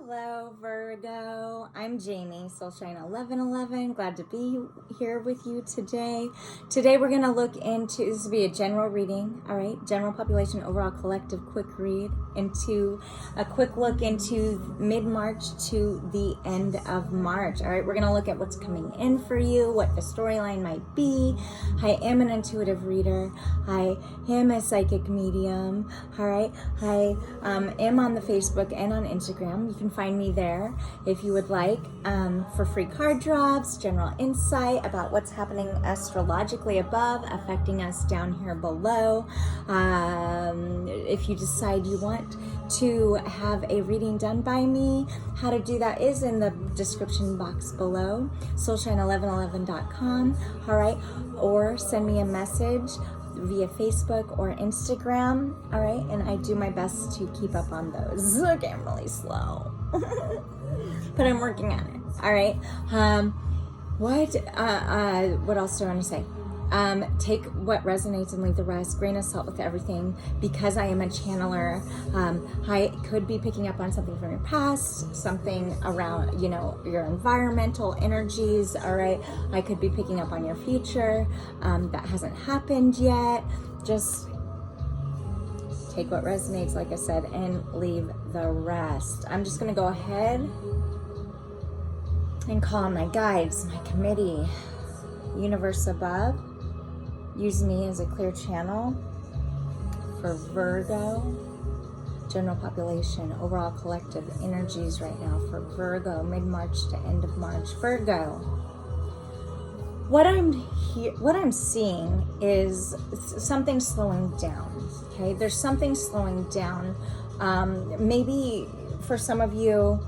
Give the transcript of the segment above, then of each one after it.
Hello, Virgo. I'm Jamie, Soulshine 1111. Glad to be here with you today. Today we're going to look into, this will be a general reading, all right? General population, overall collective quick read, into a quick look into mid-March to the end of March, all right? We're going to look at what's coming in for you, what the storyline might be. I am an intuitive reader. I am a psychic medium, all right? I am on the Facebook and on Instagram. You can find me there if you would like, for free card drops, general insight about what's happening astrologically above, affecting us down here below. If you decide you want to have a reading done by me, how to do that is in the description box below, soulshine1111.com, all right? Or send me a message via Facebook or Instagram, all right? And I do my best to keep up on those. Okay, I'm really slow, but I'm working on it, all right? What else do I want to say? Take what resonates and leave the rest. Grain of salt with everything. Because I am a channeler, I could be picking up on something from your past, something around, your environmental energies, all right? I could be picking up on your future that hasn't happened yet. Just take what resonates, like I said, and leave the rest. I'm just going to go ahead and call on my guides, my committee, universe above. Use me as a clear channel for Virgo, general population, overall collective energies right now for Virgo, mid-March to end of March. Virgo, what I'm seeing is something slowing down, okay? There's something slowing down. Maybe for some of you,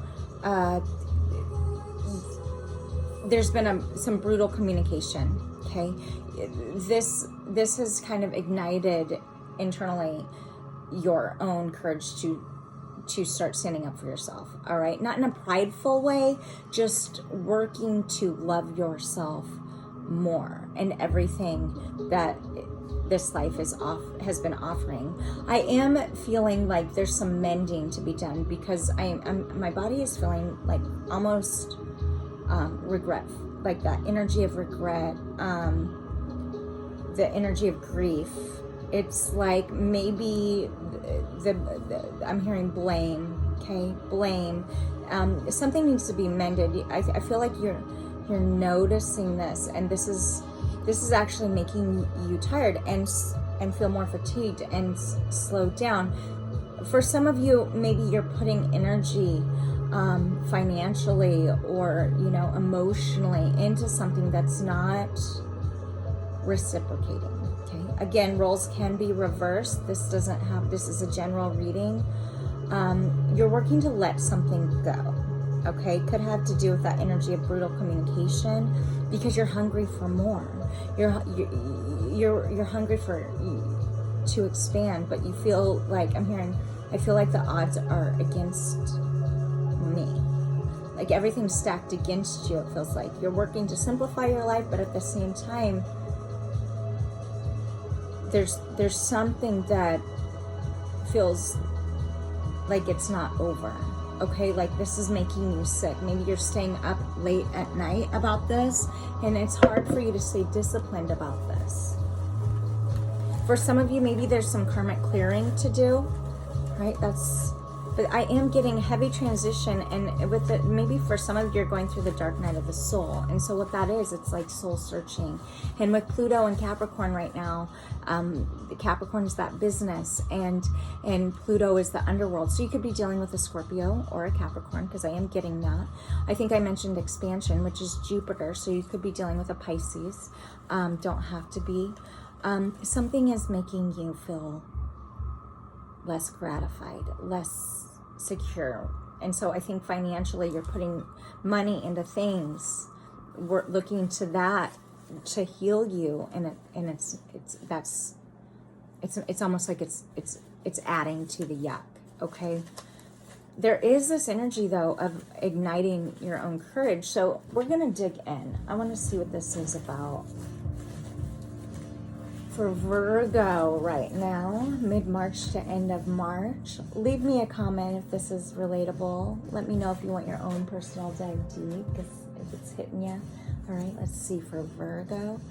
there's been some brutal communication, okay? This has kind of ignited internally your own courage to start standing up for yourself, all right? Not in a prideful way, just working to love yourself more and everything that this life has been offering. I am feeling like there's some mending to be done because my body is feeling like almost regret, like that energy of regret, the energy of grief. It's like maybe I'm hearing blame, okay? Blame. Something needs to be mended. I feel like you're noticing this, and this is actually making you tired and feel more fatigued and slowed down. For some of you, maybe you're putting energy financially or emotionally into something that's not reciprocating, okay? Again, roles can be reversed. This is a general reading. You're working to let something go, okay? Could have to do with that energy of brutal communication because you're hungry for more. You're hungry to expand, but you feel like I feel like the odds are against me. Like everything's stacked against you. It feels like you're working to simplify your life, but at the same time, there's something that feels like it's not over. Okay, like this is making you sick. Maybe you're staying up late at night about this, and it's hard for you to stay disciplined about this. For some of you, maybe there's some karmic clearing to do, right? But I am getting heavy transition, and with it, maybe for some of you, you're going through the dark night of the soul. And so what that is, it's like soul searching. And with Pluto and Capricorn right now, the Capricorn is that business, and Pluto is the underworld. So you could be dealing with a Scorpio or a Capricorn, because I am getting that. I think I mentioned expansion, which is Jupiter. So you could be dealing with a Pisces. Don't have to be. Something is making you feel less gratified, less secure. And so I think financially you're putting money into things. We're looking to that to heal you, and it's almost like it's adding to the yuck, okay? There is this energy though of igniting your own courage. So we're gonna dig in. I want to see what this is about For Virgo right now, mid-March to end of March. Leave me a comment if this is relatable. Let me know if you want your own personal dive deep, if it's hitting you. All right, let's see for Virgo.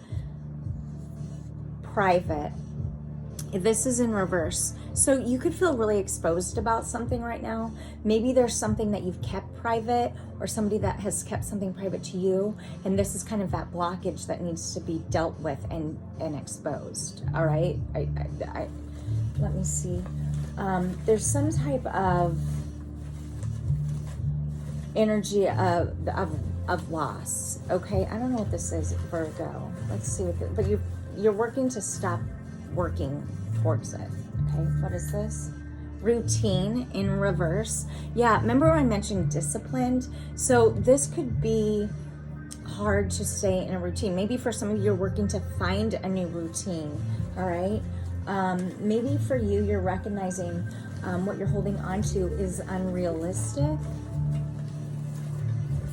Private. This is in reverse. So you could feel really exposed about something right now. Maybe there's something that you've kept private, or somebody that has kept something private to you. And this is kind of that blockage that needs to be dealt with and exposed. All right. Let me see. There's some type of energy of loss. Okay. I don't know what this is, Virgo. Let's see what but you're working to stop working towards it. Okay, what is this? Routine in reverse. Yeah, remember when I mentioned disciplined? So this could be hard to stay in a routine. Maybe for some of you, you're working to find a new routine. All right. Maybe for you, you're recognizing what you're holding on to is unrealistic.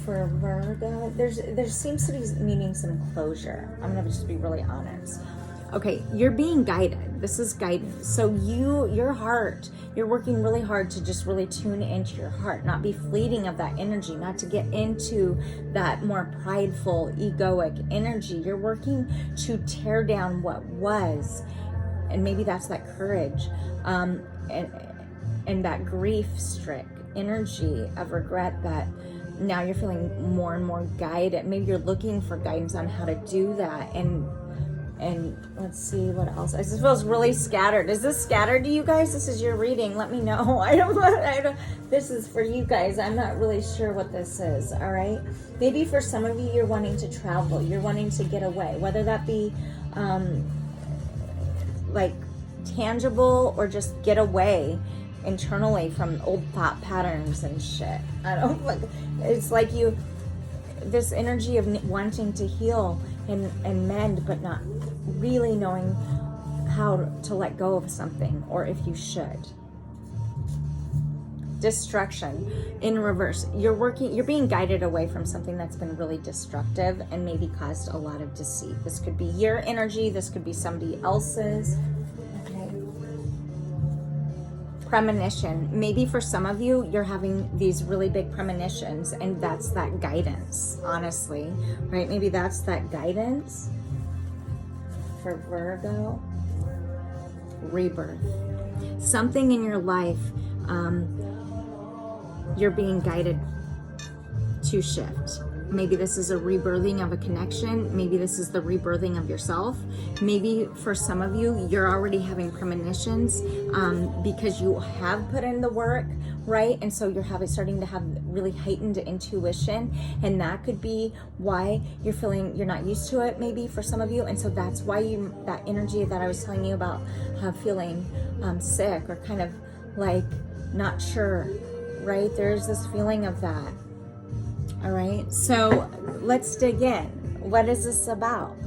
For Virgo, there seems to be needing some closure. I'm gonna just be really honest. Okay, you're being guided. This is guidance. So your heart, you're working really hard to just really tune into your heart, not be fleeting of that energy, not to get into that more prideful, egoic energy. You're working to tear down what was, and maybe that's that courage, and that grief-strict energy of regret that now you're feeling more and more guided. Maybe you're looking for guidance on how to do that, and let's see what else. This feels really scattered. Is this scattered to you guys? This is your reading. Let me know. I don't. This is for you guys. I'm not really sure what this is. All right. Maybe for some of you, you're wanting to travel. You're wanting to get away, whether that be like tangible or just get away internally from old thought patterns and shit. I don't like. It's like this energy of wanting to heal and mend, but not really knowing how to let go of something, or if you should. Destruction in reverse. You're being guided away from something that's been really destructive and maybe caused a lot of deceit. This could be your energy, this could be somebody else's. Okay. Premonition. Maybe for some of you, you're having these really big premonitions, and that's that guidance, honestly, right? Maybe that's that guidance. For Virgo, rebirth. Something in your life, you're being guided to shift. Maybe this is a rebirthing of a connection. Maybe this is the rebirthing of yourself. Maybe for some of you, you're already having premonitions because you have put in the work, right? And so you're starting to have really heightened intuition, and that could be why you're feeling you're not used to it. Maybe for some of you, and so that's why that energy that I was telling you about, feeling sick or kind of like not sure, right? There's this feeling of that. All right, so let's dig in. What is this about?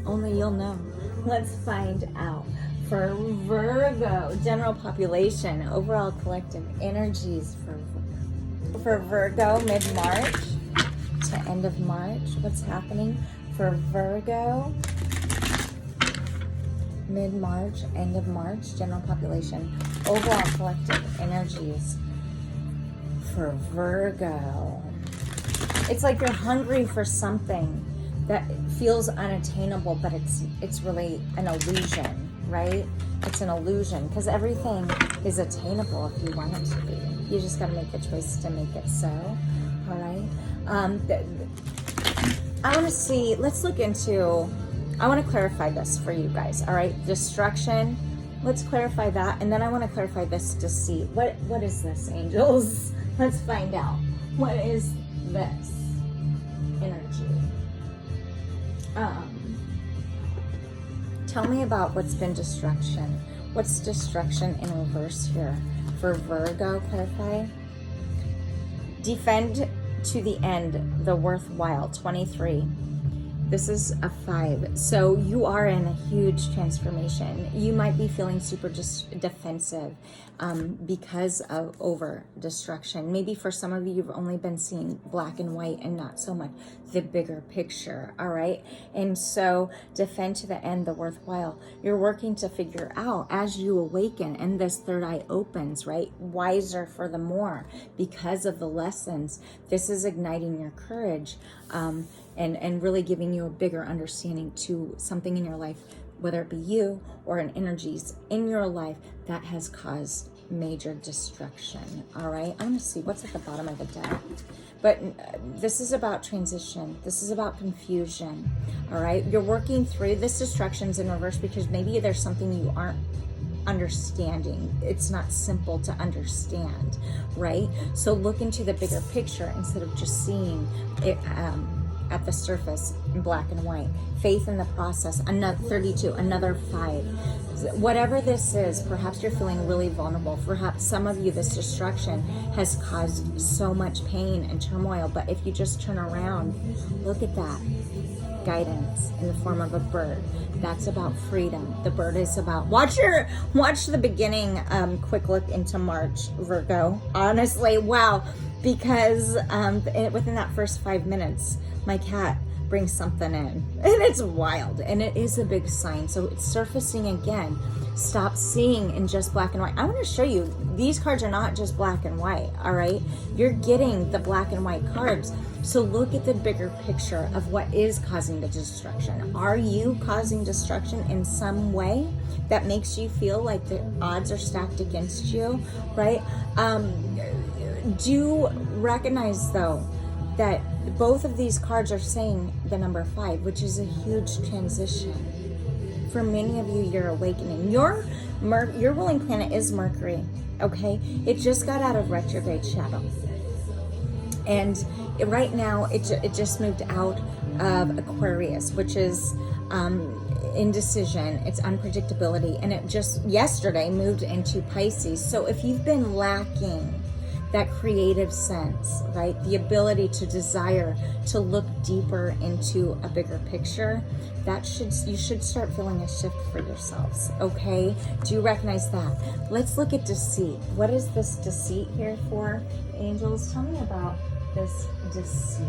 Only you'll know. Let's find out. For Virgo, general population, overall collective energies for Virgo, mid-March to end of March. What's happening for Virgo? Mid-March, end of March, general population, overall collective energies for Virgo. It's like you're hungry for something that feels unattainable, but it's really an illusion, right? It's an illusion because everything is attainable if you want it to be. You just got to make the choice to make it so. All right. I want to see. Let's look into. I want to clarify this for you guys. All right. Destruction. Let's clarify that, and then I want to clarify this deceit. What is this, angels? Let's find out. What is this energy? Tell me about what's been destruction. What's destruction in reverse here? For Virgo, clarify. Defend to the end the worthwhile, 23. This is a 5. So you are in a huge transformation. You might be feeling super just defensive because of over destruction. Maybe for some of you, you've only been seeing black and white and not so much the bigger picture, all right? And so defend to the end the worthwhile. You're working to figure out as you awaken and this third eye opens, right? Wiser for the more because of the lessons. This is igniting your courage and really giving you a bigger understanding to something in your life, whether it be you or an energies in your life that has caused major destruction. All right, I'm gonna see what's at the bottom of the deck. But this is about transition. This is about confusion. All right, you're working through this destruction's in reverse because maybe there's something you aren't understanding. It's not simple to understand, right? So look into the bigger picture instead of just seeing it at the surface in black and white. Faith in the process. Another 32, another 5. Whatever this is, perhaps you're feeling really vulnerable. Perhaps some of you, this destruction has caused so much pain and turmoil. But if you just turn around, look at that. Guidance in the form of a bird. That's about freedom. The bird is about watch the beginning quick look into March, Virgo. Honestly, wow, because within that first 5 minutes my cat brings something in and it's wild and it is a big sign. So it's surfacing again. Stop seeing in just black and white. I want to show you these cards are not just black and white. All right, you're getting the black and white cards. So look at the bigger picture of what is causing the destruction. Are you causing destruction in some way that makes you feel like the odds are stacked against you, right? Do recognize though that both of these cards are saying the number 5, which is a huge transition. For many of you, you're awakening. Your ruling planet is Mercury, okay? It just got out of retrograde shadow. And right now, it just moved out of Aquarius, which is indecision, it's unpredictability. And it just yesterday moved into Pisces. So if you've been lacking that creative sense, right? The ability to desire to look deeper into a bigger picture, you should start feeling a shift for yourselves, okay? Do you recognize that? Let's look at deceit. What is this deceit here for, angels? Tell me about this deceit.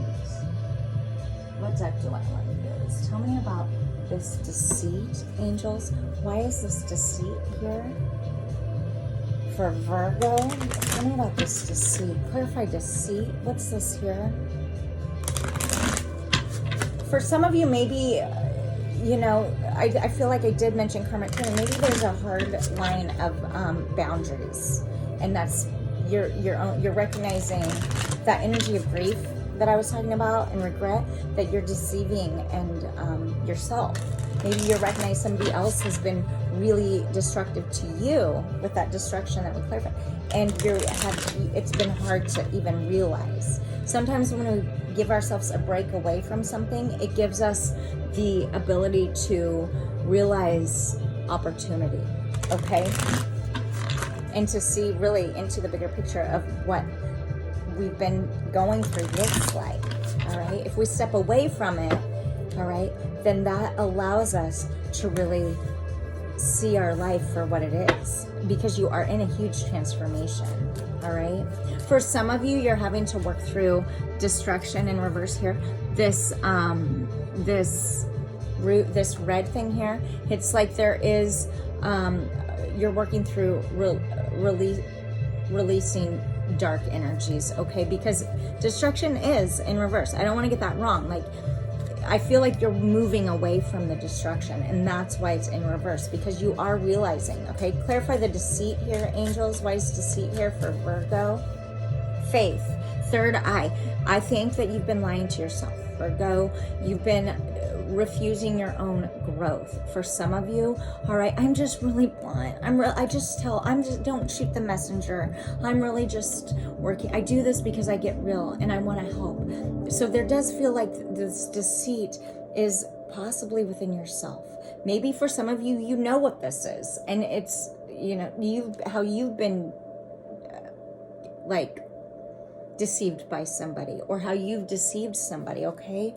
What deck do I want to use? Tell me about this deceit, angels. Why is this deceit here? For Virgo, tell me about this deceit. Clarify deceit. What's this here? For some of you, maybe, I feel like I did mention karmic training. Maybe there's a hard line of boundaries, and that's you're recognizing that energy of grief that I was talking about and regret that you're deceiving and yourself. Maybe you recognize somebody else has been really destructive to you with that destruction that we clarified, and it's been hard to even realize. Sometimes when we give ourselves a break away from something, it gives us the ability to realize opportunity, okay? And to see really into the bigger picture of what we've been going through looks like, all right? If we step away from it, all right, then that allows us to really see our life for what it is, because you are in a huge transformation, all right? For some of you, you're having to work through destruction in reverse here. This red thing here, it's like there is, you're working through releasing dark energies, okay? Because destruction is in reverse. I don't want to get that wrong. Like, I feel like you're moving away from the destruction, and that's why it's in reverse, because you are realizing, okay? Clarify the deceit here, angels. Why is deceit here for Virgo? Faith, third eye. I think that you've been lying to yourself, Virgo. You've been refusing your own growth. For some of you, all right, I'm just really blunt. Don't shoot the messenger. I'm really just working. I do this because I get real and I want to help. So there does feel like this deceit is possibly within yourself. Maybe for some of you, you know what this is, and it's, how you've been like deceived by somebody, or how you've deceived somebody, okay?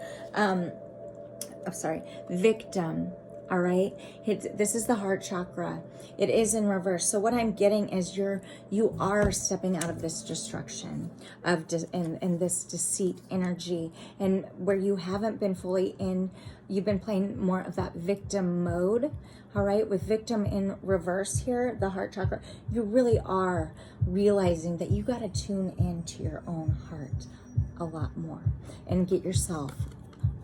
victim. All right, this is the heart chakra. It is in reverse. So what I'm getting is you are stepping out of this destruction of and this deceit energy, and where you haven't been fully in. You've been playing more of that victim mode. All right, with victim in reverse here, the heart chakra, you really are realizing that you got to tune into your own heart a lot more and get yourself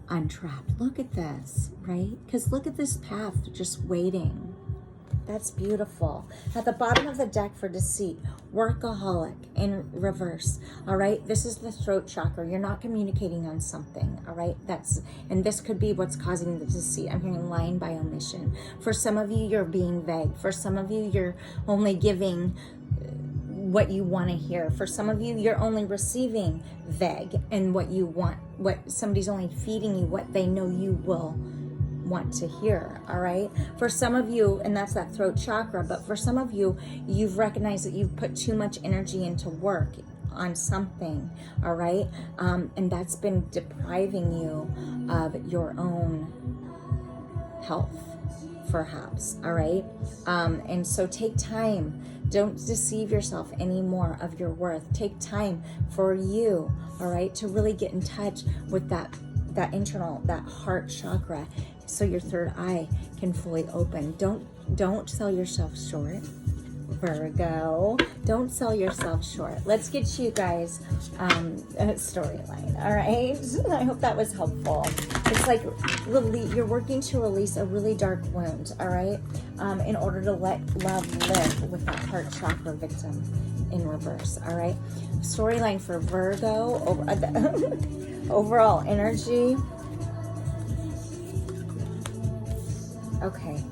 untrapped. Look at this, right? Because look at this path just waiting. That's beautiful. At the bottom of the deck for deceit, workaholic in reverse. All right, this is the throat chakra. You're not communicating on something. All right, and this could be what's causing the deceit. I'm hearing lying by omission. For some of you, you're being vague. For some of you, you're only giving what you want to hear. For some of you, you're only receiving vague and what you want, what somebody's only feeding you what they know you will want to hear. All right, for some of you, and that's that throat chakra, but for some of you, you've recognized that you've put too much energy into work on something. All right, and that's been depriving you of your own health, perhaps. All right, and so take time. Don't deceive yourself anymore of your worth. Take time for you, all right, to really get in touch with that internal, that heart chakra, so your third eye can fully open. Don't sell yourself short, Virgo. Don't sell yourself short. Let's get you guys a storyline, all right? I hope that was helpful. It's like you're working to release a really dark wound, all right? In order to let love live with that heart chakra victim in reverse, all right? Storyline for Virgo, overall energy. Okay,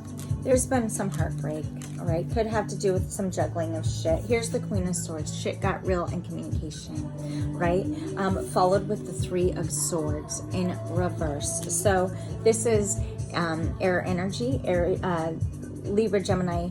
there's been some heartbreak, all right? Could have to do with some juggling of shit. Here's the Queen of Swords. Shit got real in communication, right? Followed with the Three of Swords in reverse. So this is air energy, Libra, Gemini,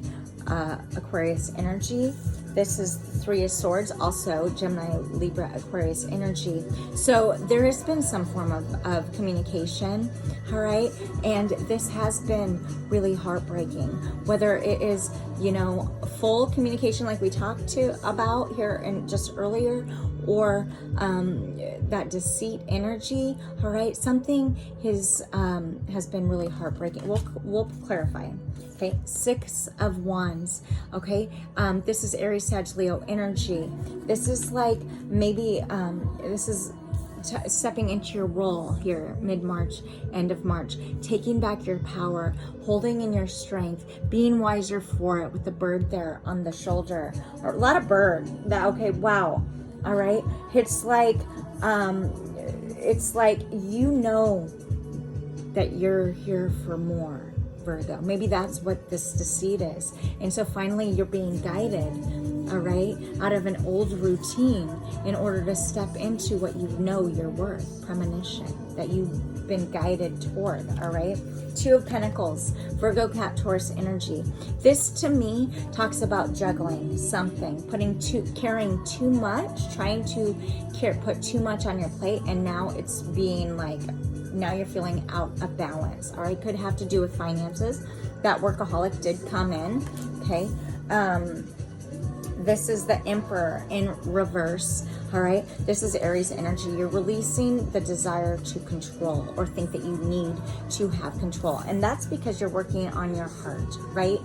Aquarius energy. This is Three of Swords, also Gemini, Libra, Aquarius energy. So there has been some form of communication, all right? And this has been really heartbreaking. Whether it is, full communication like we talked about here and just earlier, or that deceit energy, all right? Something has been really heartbreaking. We'll clarify. Okay, Six of Wands. Okay, this is Aries, Sag, Leo energy. This is like maybe this is stepping into your role here, mid-March, end of March, taking back your power, holding in your strength, being wiser for it, with the bird there on the shoulder, or a lot of bird. Okay, wow. All right, it's like that you're here for more, Virgo. Maybe that's what this deceit is. And so finally you're being guided, all right, out of an old routine in order to step into what you know you're worth, premonition, that you've been guided toward, all right? Two of Pentacles, Virgo, Cat, Taurus energy. This to me talks about juggling something, carrying too much, trying to put too much on your plate, and now it's being like, now you're feeling out of balance, all right? Could have to do with finances. That workaholic did come in, okay? This is the Emperor in reverse, all right? This is Aries energy. You're releasing the desire to control or think that you need to have control. And that's because you're working on your heart, right?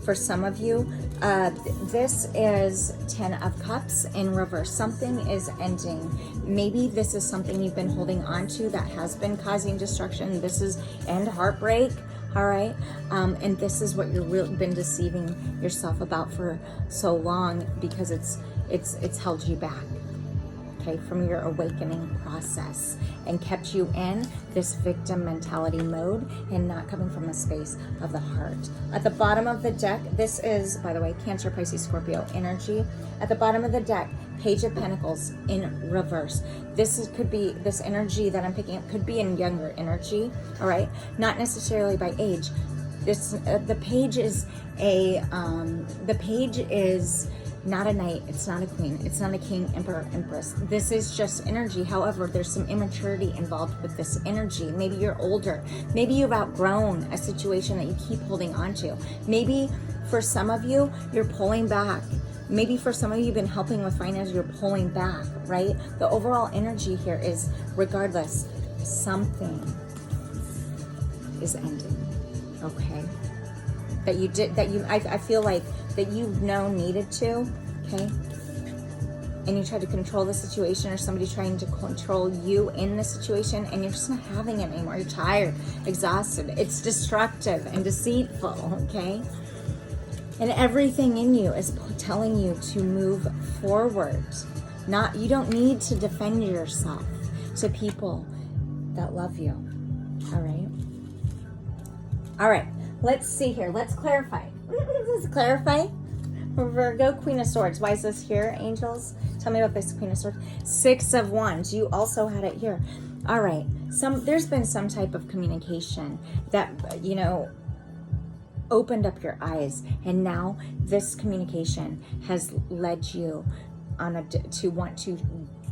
For some of you, this is 10 of Cups in reverse. Something is ending. Maybe this is something you've been holding on to that has been causing destruction. This is end heartbreak, all right? And this is what you've been deceiving yourself about for so long, because it's held you back, okay, from your awakening process, and kept you in this victim mentality mode and not coming from a space of the heart. At the bottom of the deck, this is, by the way, Cancer, Pisces, Scorpio energy. At the bottom of the deck, Page of Pentacles in reverse. Could be this energy that I'm picking up, could be in younger energy, all right? Not necessarily by age. The page is not a knight, it's not a queen, it's not a king, emperor, empress. This is just energy. However, there's some immaturity involved with this energy. Maybe you're older. Maybe you've outgrown a situation that you keep holding on to. Maybe for some of you, you're pulling back. Maybe for some of you, you've been helping with finance, you're pulling back, right? The overall energy here is, regardless, something is ending, okay? I feel like that you've known needed to, okay? And you try to control the situation, or somebody trying to control you in the situation, and you're just not having it anymore. You're tired, exhausted. It's destructive and deceitful, okay? And everything in you is telling you to move forward. You don't need to defend yourself to people that love you, all right? All right, let's see here. Let's clarify. Let's clarify. Virgo, Queen of Swords. Why is this here, angels? Tell me about this Queen of Swords. Six of Wands. You also had it here. All right. There's been some type of communication that, opened up your eyes, and now this communication has led you to want to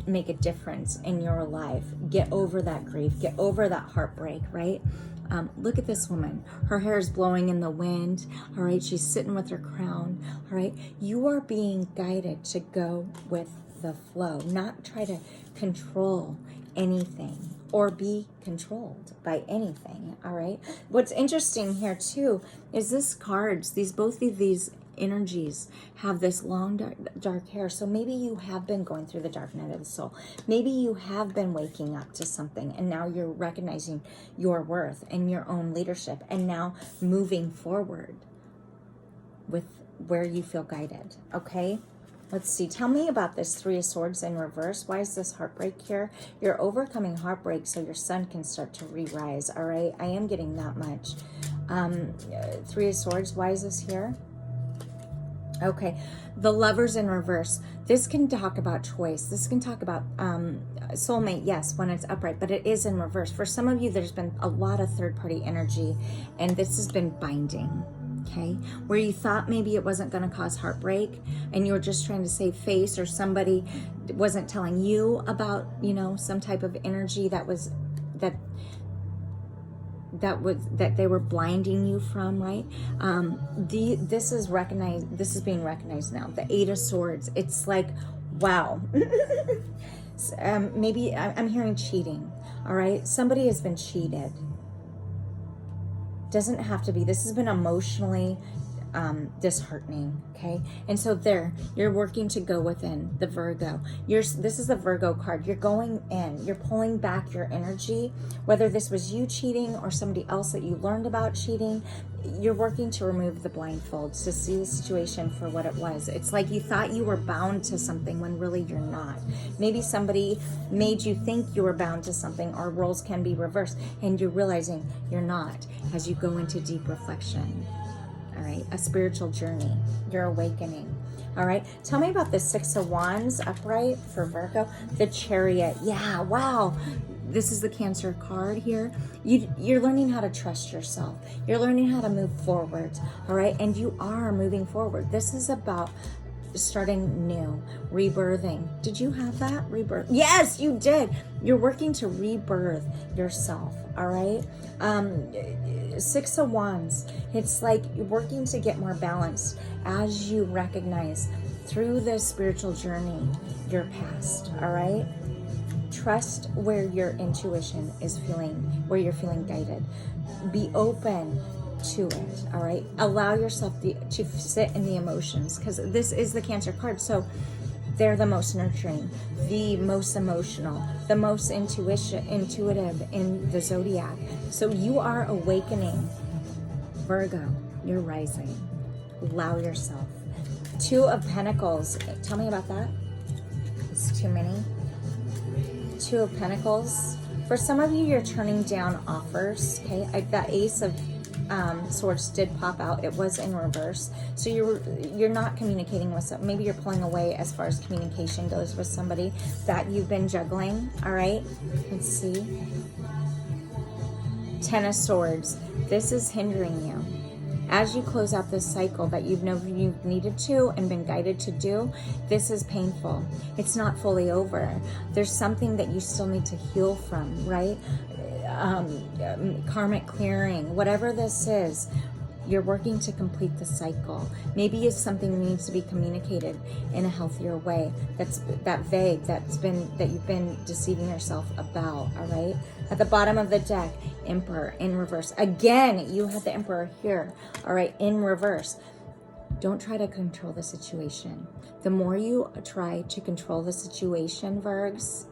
make a difference in your life. Get over that grief. Get over that heartbreak, right? Look at this woman. Her hair is blowing in the wind. All right. She's sitting with her crown. All right. You are being guided to go with the flow, not try to control anything or be controlled by anything. All right. What's interesting here too is this cards, both of these energies have this long dark hair. So maybe you have been going through the dark night of the soul. Maybe you have been waking up to something, and now you're recognizing your worth and your own leadership, and now moving forward with where you feel guided. Okay. Let's see. Tell me about this Three of Swords in reverse. Why is this heartbreak here? You're overcoming heartbreak so your sun can start to re-rise. All right. I am getting that much. Three of Swords. Why is this here? Okay. The Lovers in reverse. This can talk about choice. This can talk about soulmate, yes, when it's upright, but it is in reverse. For some of you, there's been a lot of third-party energy, and this has been binding. Okay, where you thought maybe it wasn't going to cause heartbreak, and you were just trying to save face, or somebody wasn't telling you about, some type of energy that they were blinding you from, right? This is recognized. This is being recognized now. The Eight of Swords. It's like, wow. Maybe I'm hearing cheating. All right, somebody has been cheated. Doesn't have to be. This has been emotionally disheartening, okay? And so you're working to go within the Virgo. This is the Virgo card. You're going in. You're pulling back your energy. Whether this was you cheating or somebody else that you learned about cheating, you're working to remove the blindfolds, to see the situation for what it was. It's like you thought you were bound to something when really you're not. Maybe somebody made you think you were bound to something, or roles can be reversed, and you're realizing you're not as you go into deep reflection. All right, a spiritual journey. You're awakening. All right, tell me about the Six of Wands upright for Virgo. The Chariot. Yeah, wow. This is the Cancer card here. You're learning how to trust yourself. You're learning how to move forward. All right, and you are moving forward. This is about starting new, rebirthing. Did you have that? Rebirth? Yes, you did. You're working to rebirth yourself. All right. Six of Wands. It's like you're working to get more balanced as you recognize through this spiritual journey your past. All right. Trust where your intuition is where you're feeling guided. Be open to it. All right. Allow yourself to sit in the emotions, because this is the Cancer card. So they're the most nurturing, the most emotional, the most intuitive in the zodiac. So you are awakening, Virgo. You're rising. Allow yourself. Two of Pentacles. Tell me about that. It's too many. Two of Pentacles. For some of you, you're turning down offers. Okay, that Ace of Swords did pop out. It was in reverse. So you're not communicating with maybe you're pulling away as far as communication goes with somebody that you've been juggling. All right, let's see. Ten of Swords. This is hindering you. As you close out this cycle that you've known you've needed to and been guided to do, this is painful. It's not fully over. There's something that you still need to heal from, right? Karmic clearing, whatever this is, you're working to complete the cycle. Maybe it's something that needs to be communicated in a healthier way. That vague, that you've been deceiving yourself about. All right. At the bottom of the deck, Emperor in reverse. Again, you have the Emperor here. All right, in reverse. Don't try to control the situation. The more you try to control the situation, Virgs,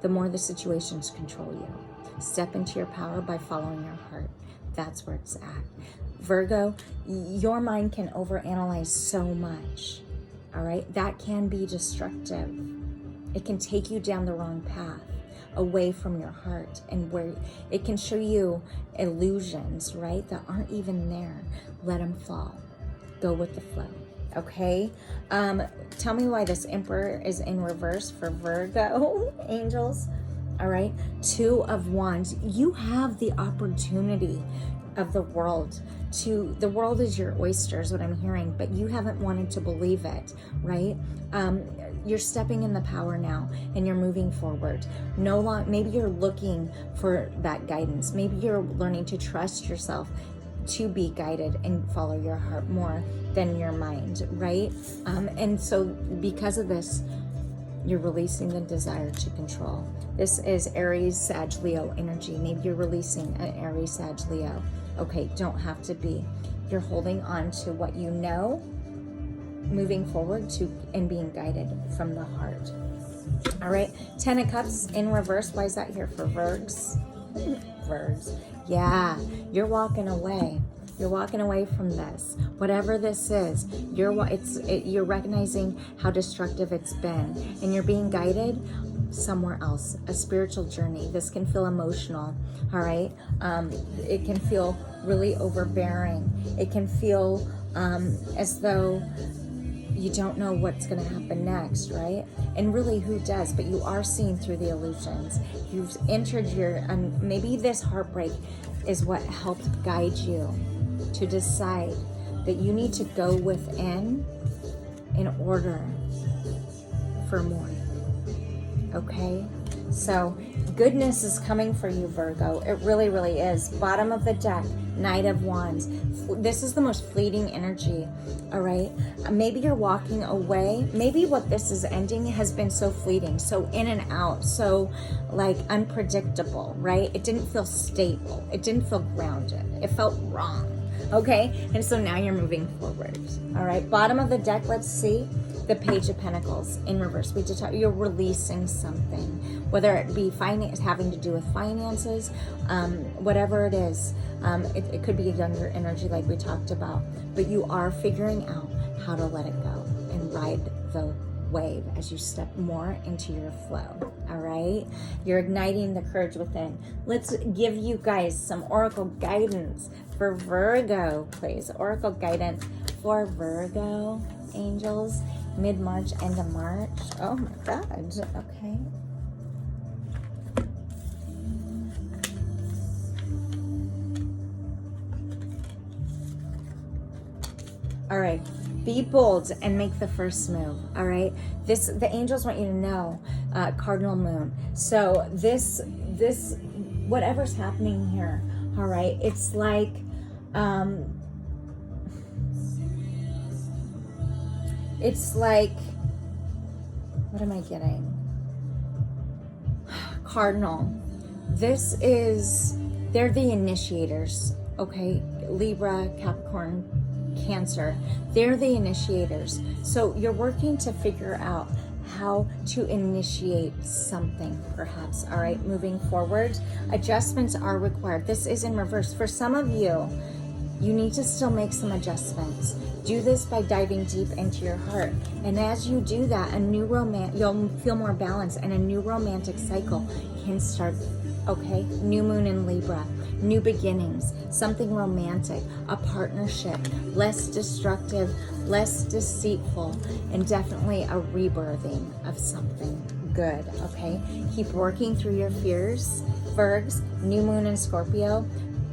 the more the situations control you. Step into your power by following your heart. That's where it's at. Virgo, your mind can overanalyze so much, all right? That can be destructive. It can take you down the wrong path, away from your heart, and where it can show you illusions, right, that aren't even there. Let them fall. Go with the flow, okay? Tell me why this Emperor is in reverse for Virgo, angels. All right, Two of Wands. You have the opportunity of the world. The world is your oyster, is what I'm hearing, but you haven't wanted to believe it, right? You're stepping in the power now, and you're moving forward. Maybe you're looking for that guidance. Maybe you're learning to trust yourself to be guided and follow your heart more than your mind, right? And so because of this, you're releasing the desire to control. This is Aries, Sag, Leo energy. Maybe you're releasing an Aries, Sag, Leo. Okay, don't have to be. You're holding on to what you know, moving forward to and being guided from the heart. All right, Ten of Cups in reverse. Why is that here for Virgs? Virgs. Yeah, you're walking away. You're walking away from this. Whatever this is, you're recognizing how destructive it's been, and you're being guided somewhere else, a spiritual journey. This can feel emotional, all right? It can feel really overbearing. It can feel as though you don't know what's going to happen next, right? And really, who does? But you are seeing through the illusions. You've entered maybe this heartbreak is what helped guide you to decide that you need to go within in order for more. Okay? So goodness is coming for you, Virgo. It really, really is. Bottom of the deck, Knight of Wands. This is the most fleeting energy, all right? Maybe you're walking away. Maybe what this is ending has been so fleeting, so in and out, so like unpredictable, right? It didn't feel stable. It didn't feel grounded. It felt wrong, okay? And so now you're moving forward, all right? Bottom of the deck, let's see. The Page of Pentacles in reverse. We just you're releasing something, whether it be having to do with finances, whatever it is. It could be a younger energy like we talked about, but you are figuring out how to let it go and ride the wave as you step more into your flow. All right, you're igniting the courage within. Let's give you guys some oracle guidance for Virgo, please. Oracle guidance for Virgo, angels. Mid-March, end of March. Oh my God. Okay. All right. Be bold and make the first move. All right. The angels want you to know, cardinal moon. So this whatever's happening here. All right. It's like, it's like, what am I getting? Cardinal. They're the initiators, okay? Libra, Capricorn, Cancer. They're the initiators. So you're working to figure out how to initiate something, perhaps, all right? Moving forward, adjustments are required. This is in reverse. For some of you, you need to still make some adjustments. Do this by diving deep into your heart. And as you do that, you'll feel more balance, and a new romantic cycle can start, okay? New moon in Libra, new beginnings, something romantic, a partnership, less destructive, less deceitful, and definitely a rebirthing of something good, okay? Keep working through your fears, Virgs, new moon in Scorpio.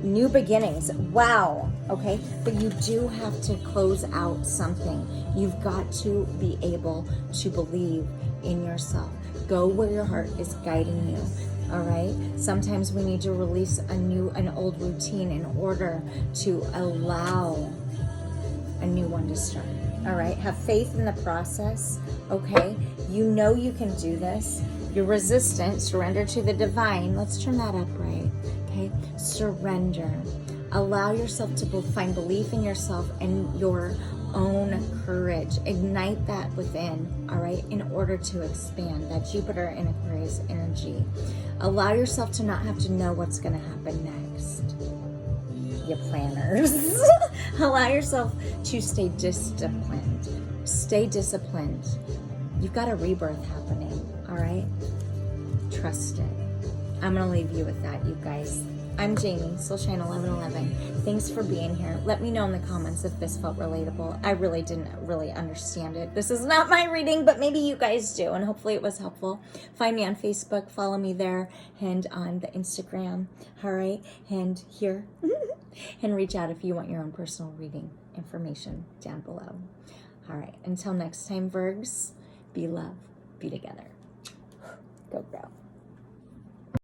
new beginnings. Wow. Okay. But you do have to close out something. You've got to be able to believe in yourself. Go where your heart is guiding you. All right. Sometimes we need to release an old routine in order to allow a new one to start. All right. Have faith in the process. Okay. You know you can do this. You're resistant. Surrender to the divine. Let's turn that up right. Okay. Surrender. Allow yourself to find belief in yourself and your own courage. Ignite that within, all right, in order to expand that Jupiter and Aquarius energy. Allow yourself to not have to know what's going to happen next. You planners. Allow yourself to stay disciplined. Stay disciplined. You've got a rebirth happening, all right? Trust it. I'm going to leave you with that, you guys. I'm Jamie, Soulshine 1111. Thanks for being here. Let me know in the comments if this felt relatable. I really didn't really understand it. This is not my reading, but maybe you guys do, and hopefully it was helpful. Find me on Facebook, follow me there, and on the Instagram, all right? And here, and reach out if you want your own personal reading information down below. All right, until next time, Virgs, be love, be together. Go, girl.